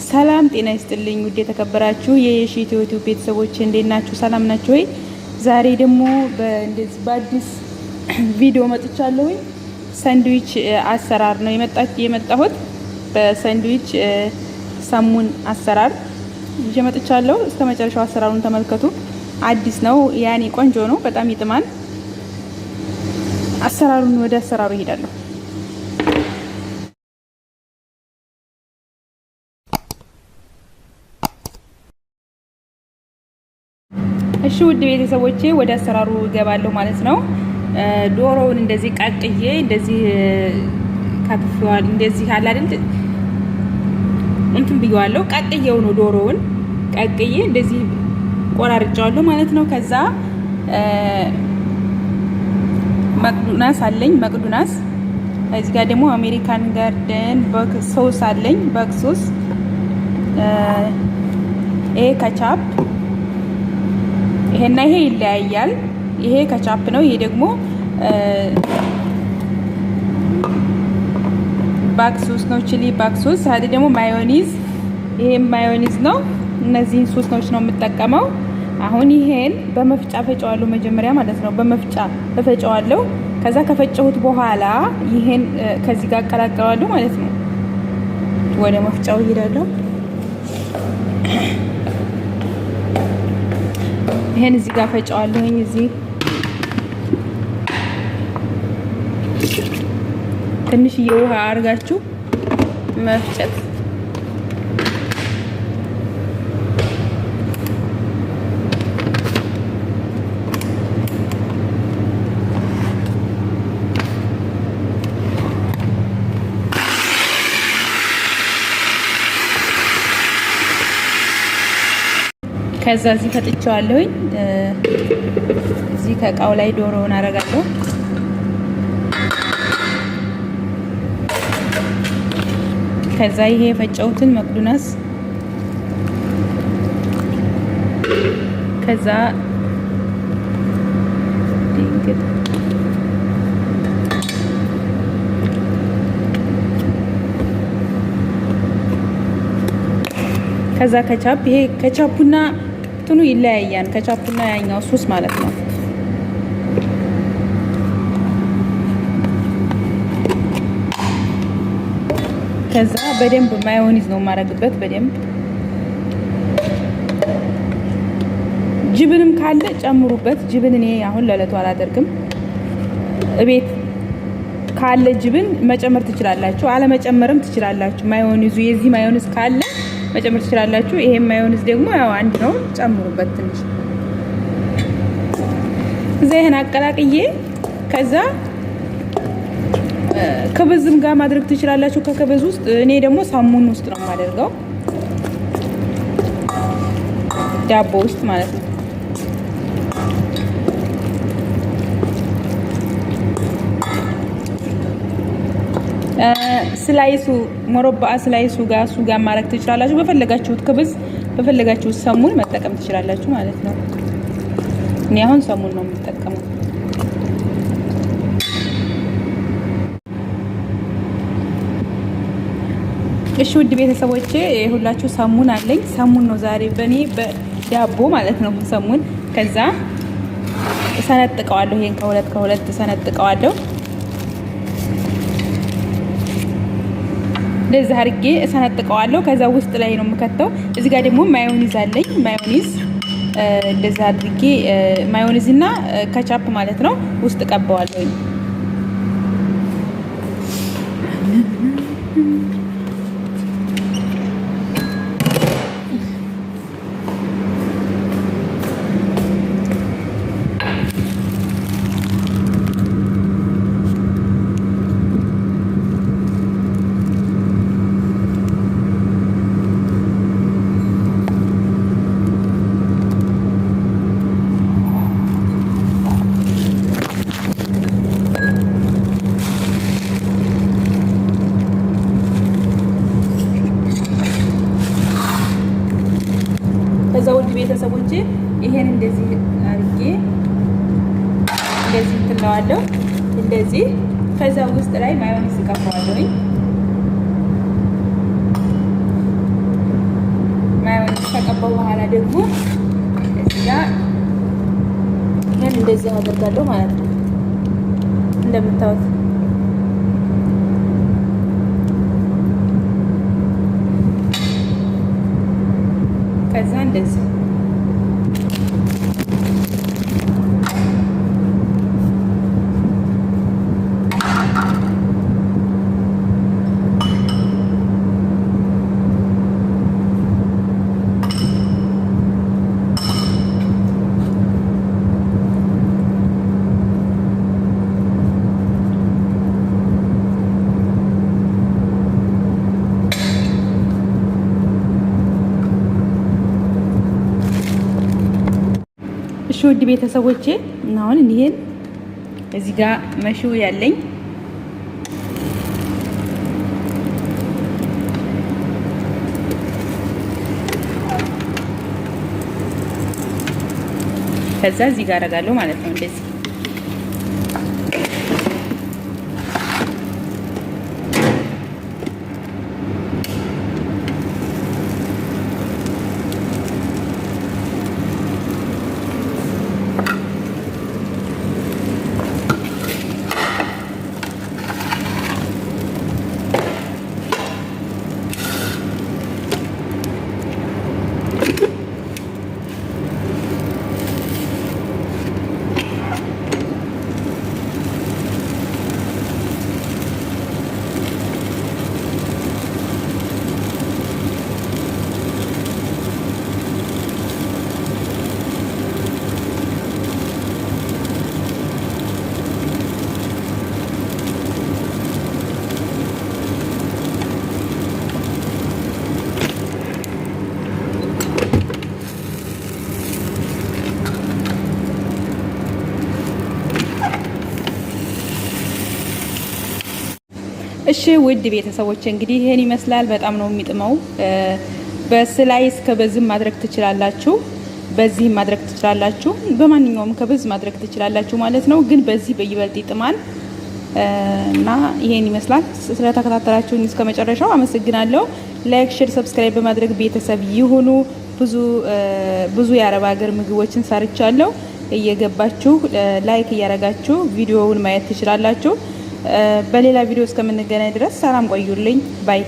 ሰላም ጤና ይስጥልኝ ውድ የተከበራችሁ የየሺ ዩቲዩብ ቤተሰቦች እንዴት ናችሁ? ሰላም ናችሁ ወይ? ዛሬ ደግሞ በእንደዚህ በአዲስ ቪዲዮ መጥቻለሁ። ሳንድዊች አሰራር ነው የመጣሁት። በሳንድዊች ሰሙን አሰራር ይዤ መጥቻለሁ። እስከ መጨረሻው አሰራሩን ተመልከቱ። አዲስ ነው፣ ያኔ ቆንጆ ነው፣ በጣም ይጥማል። ወደ አሰራሩ እሄዳለሁ። እሺ ውድ ቤተሰቦቼ ወደ አሰራሩ እገባለሁ ማለት ነው። ዶሮውን እንደዚህ ቀቅዬ እንደዚህ ካትፈዋል። እንደዚህ አለ አይደል እንትን ብየዋለሁ። ቀቅዬው ነው ዶሮውን ቀቅዬ እንደዚህ ቆራርጫዋለሁ ማለት ነው። ከዛ መቅዱናስ አለኝ። መቅዱናስ እዚህ ጋር ደግሞ አሜሪካን ጋርደን ሶስ አለኝ። በክሶስ ይሄ ከቻፕ ይሄና ይሄ ይለያያል። ይሄ ከቻፕ ነው። ይሄ ደግሞ ባክሶስ ነው፣ ቺሊ ባክሶስ። አለ ደግሞ ማዮኒዝ፣ ይሄ ማዮኒዝ ነው። እነዚህን ሶስት ነው የምጠቀመው። አሁን ይሄን በመፍጫ ፈጨዋለሁ መጀመሪያ ማለት ነው። በመፍጫ ፈጨዋለሁ። ከዛ ከፈጨሁት በኋላ ይሄን ከዚህ ጋር አቀላቅለዋለሁ ማለት ነው። ወደ መፍጫው ይሄዳለሁ። ይሄን እዚህ ጋር ፈጨዋለሁኝ። እዚህ ትንሽዬ ውሃ አድርጋችሁ መፍጨት። ከዛ እዚህ ፈጥቼዋለሁኝ። እዚህ ከእቃው ላይ ዶሮውን አረጋለሁ። ከዛ ይሄ የፈጨሁትን መቅዱናስ ከዛ ከቻፕ ይሄ ከቻፑና እንትኑ ይለያያል። ከቻፑና ያኛው ሶስ ማለት ነው። ከዛ በደንብ ማዮኒዝ ነው የማረግበት። በደንብ ጅብንም ካለ ጨምሩበት። ጅብን እኔ አሁን ለለቱ አላደርግም። እቤት ካለ ጅብን መጨመር ትችላላችሁ፣ አለመጨመርም ትችላላችሁ። ማዮኒዙ የዚህ ማዮኒዝ ካለ መጨመር ትችላላችሁ። ይሄ ማዮኒዝ ደግሞ ያው አንድ ነው፣ ጨምሩበት ትንሽ። እዛ ይሄን አቀላቅዬ ከዛ ከበዝም ጋር ማድረግ ትችላላችሁ። ከከበዝ ውስጥ እኔ ደግሞ ሳሙን ውስጥ ነው የማደርገው፣ ዳቦ ውስጥ ማለት ነው። ስላይሱ ሞሮባ ስላይሱ ጋር እሱ ጋር ማድረግ ትችላላችሁ። በፈለጋችሁት ከበዝ በፈለጋችሁት ሰሙን መጠቀም ትችላላችሁ ማለት ነው። እኔ አሁን ሰሙን ነው የምጠቀመው። እሺ ውድ ቤተሰቦቼ ሁላችሁ ሰሙን አለኝ። ሰሙን ነው ዛሬ በእኔ በዳቦ ማለት ነው ሰሙን። ከዛ ሰነጥቀዋለሁ። ይሄን ከሁለት ሰነጥቀዋለሁ። ለዛ አድርጌ ሰነጥቀዋለሁ። ከዛ ውስጥ ላይ ነው የምከተው። እዚህ ጋር ደግሞ ማዮኒዝ አለኝ። ማዮኒዝ እንደዛ አድርጌ ማዮኒዝ እና ከቻፕ ማለት ነው ውስጥ ቀባዋለሁ። ከዛ ውድ ቤተሰቦቼ ይሄን እንደዚህ አድርጌ እንደዚህ ትለዋለሁ እንደዚህ። ከዛ ውስጥ ላይ ማዮኔዝ ቀባዋለሁ። ደግሞ እዚህ ጋር ይሄን እንደዚህ አደርጋለሁ ማለት ነው እንደምታዩት። ከዛ እንደዚህ ውድ ቤተሰቦቼ አሁን ይሄን እዚህ ጋር መሽው ያለኝ ከዛ እዚህ ጋር አደርጋለሁ ማለት ነው እንደዚህ እሺ ውድ ቤተሰቦች እንግዲህ ይሄን ይመስላል። በጣም ነው የሚጥመው። በስላይስ ከበዝም ማድረግ ትችላላችሁ፣ በዚህ ማድረግ ትችላላችሁ፣ በማንኛውም ከበዝ ማድረግ ትችላላችሁ ማለት ነው። ግን በዚህ በይበልጥ ይጥማል እና ይሄን ይመስላል። ስለተከታተላችሁኝ እስከ መጨረሻው አመሰግናለሁ። ላይክ፣ ሼር፣ ሰብስክራይብ በማድረግ ቤተሰብ ይሁኑ። ብዙ የአረብ ሀገር ምግቦችን ሰርቻለሁ። እየገባችሁ ላይክ እያረጋችሁ ቪዲዮውን ማየት ትችላላችሁ። በሌላ ቪዲዮ እስከምንገናኝ ድረስ ሰላም ቆዩልኝ ባይ